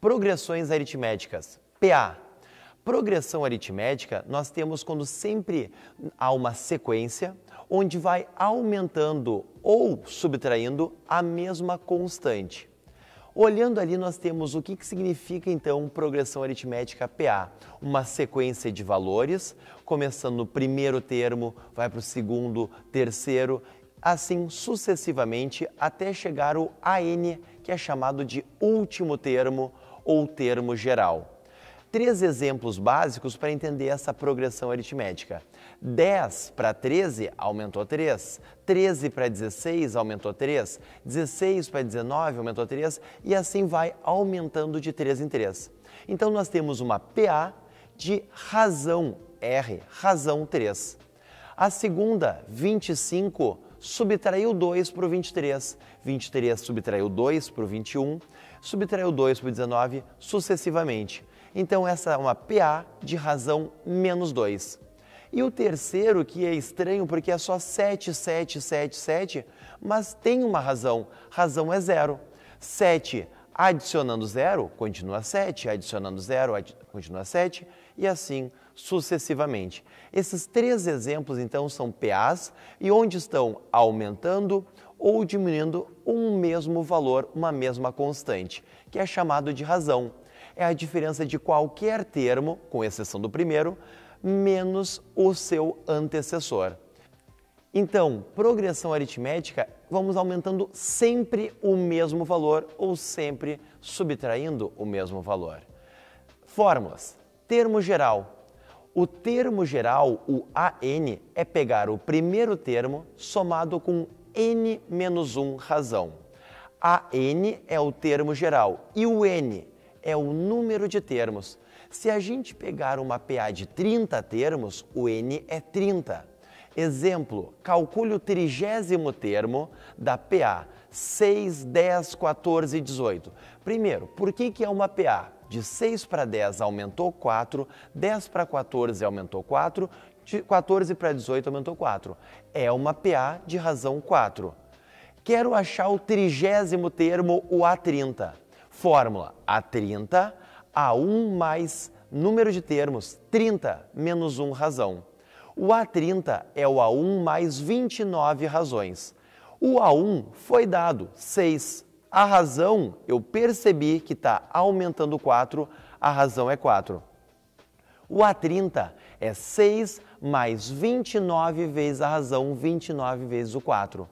Progressões aritméticas, PA. Progressão aritmética nós temos quando sempre há uma sequência onde vai aumentando ou subtraindo a mesma constante. Olhando ali nós temos o que significa então progressão aritmética PA. Uma sequência de valores, começando no primeiro termo, vai para o segundo, terceiro, assim sucessivamente até chegar ao AN, que é chamado de último termo ou termo geral. 3 exemplos básicos para entender essa progressão aritmética. 10 para 13 aumentou 3, 13 para 16 aumentou 3, 16 para 19 aumentou 3 e assim vai aumentando de 3 em 3. Então nós temos uma PA de razão R, razão 3. A segunda, 25, subtraiu 2 para o 23, 23 subtraiu 2 para o 21, subtraiu 2 para o 19, sucessivamente. Então essa é uma PA de razão menos 2. E o terceiro, que é estranho porque é só 7, 7, 7, 7, mas tem uma razão, razão é 0. 7 adicionando 0, continua 7, adicionando 0, continua 7, e assim sucessivamente. Esses 3 exemplos, então, são PAs e onde estão aumentando ou diminuindo um mesmo valor, uma mesma constante, que é chamado de razão. É a diferença de qualquer termo, com exceção do primeiro, menos o seu antecessor. Então, progressão aritmética, vamos aumentando sempre o mesmo valor ou sempre subtraindo o mesmo valor. Fórmulas. Termo geral. O termo geral, o AN, é pegar o primeiro termo somado com n menos 1 razão. AN é o termo geral e o n é o número de termos. Se a gente pegar uma PA de 30 termos, o n é 30. Exemplo, calcule o 30º termo da PA, 6, 10, 14 e 18. Primeiro, por que é uma PA? De 6 para 10 aumentou 4, 10 para 14 aumentou 4, de 14 para 18 aumentou 4. É uma PA de razão 4. Quero achar o 30º termo, o A30. Fórmula A30, A1 mais número de termos, 30 menos 1 razão. O A30 é o A1 mais 29 razões. O A1 foi dado 6. A razão, eu percebi que está aumentando 4, a razão é 4. O A30 é 6 mais 29 vezes a razão, 29 vezes o 4.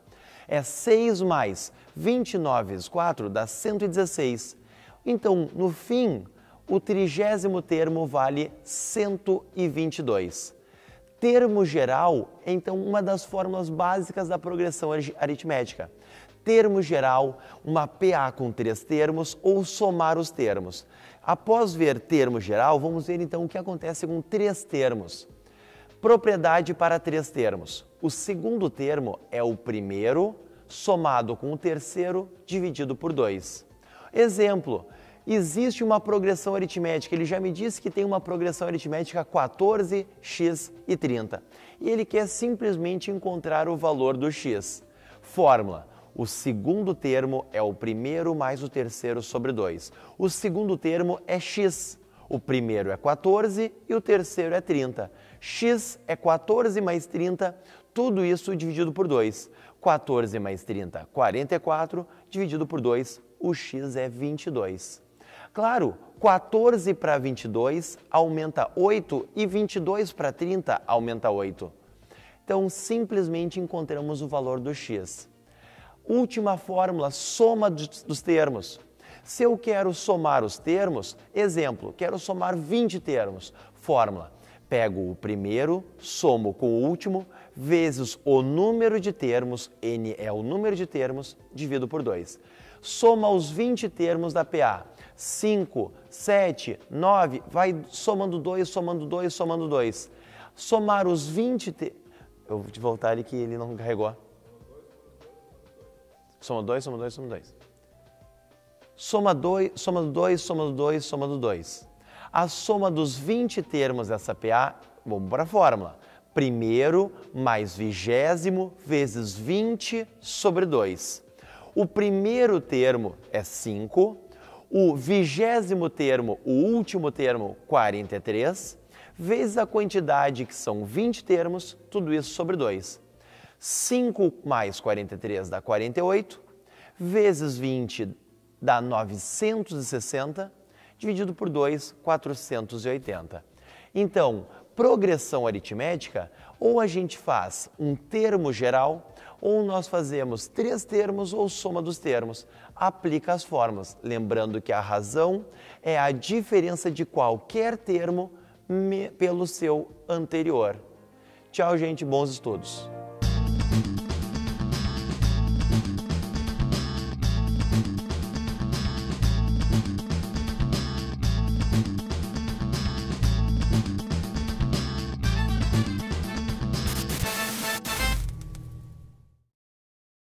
É 6 mais 29 vezes 4 dá 116. Então, no fim, o 30º termo vale 122. Termo geral é, então, uma das fórmulas básicas da progressão aritmética. Termo geral, uma PA com 3 termos ou somar os termos. Após ver termo geral, vamos ver então o que acontece com 3 termos. Propriedade para 3 termos. O segundo termo é o primeiro somado com o terceiro dividido por 2. Exemplo, existe uma progressão aritmética, ele já me disse que tem uma progressão aritmética 14, x e 30. E ele quer simplesmente encontrar o valor do x. Fórmula. O segundo termo é o primeiro mais o terceiro sobre 2. O segundo termo é x. O primeiro é 14 e o terceiro é 30. X é 14 mais 30, tudo isso dividido por 2. 14 mais 30, 44, dividido por 2, o x é 22. Claro, 14 para 22 aumenta 8 e 22 para 30 aumenta 8. Então, simplesmente encontramos o valor do x. Última fórmula, soma dos termos. Se eu quero somar os termos, exemplo, quero somar 20 termos. Fórmula, pego o primeiro, somo com o último, vezes o número de termos, n é o número de termos, divido por 2. Soma os 20 termos da PA. 5, 7, 9, vai somando 2, somando 2, somando 2. Somar os 20... Eu vou voltar ali que ele não carregou. Soma 2, soma 2, soma 2. Soma 2, somando 2, somando 2. A soma dos 20 termos dessa PA, vamos para a fórmula. Primeiro mais 20º vezes 20 sobre 2. O primeiro termo é 5, o 20º termo, o último termo, 43, vezes a quantidade que são 20 termos, tudo isso sobre 2. 5 mais 43 dá 48, vezes 20 dá 960, dividido por 2, 480. Então, progressão aritmética, ou a gente faz um termo geral, ou nós fazemos 3 termos ou soma dos termos. Aplica as fórmulas, lembrando que a razão é a diferença de qualquer termo pelo seu anterior. Tchau, gente, bons estudos!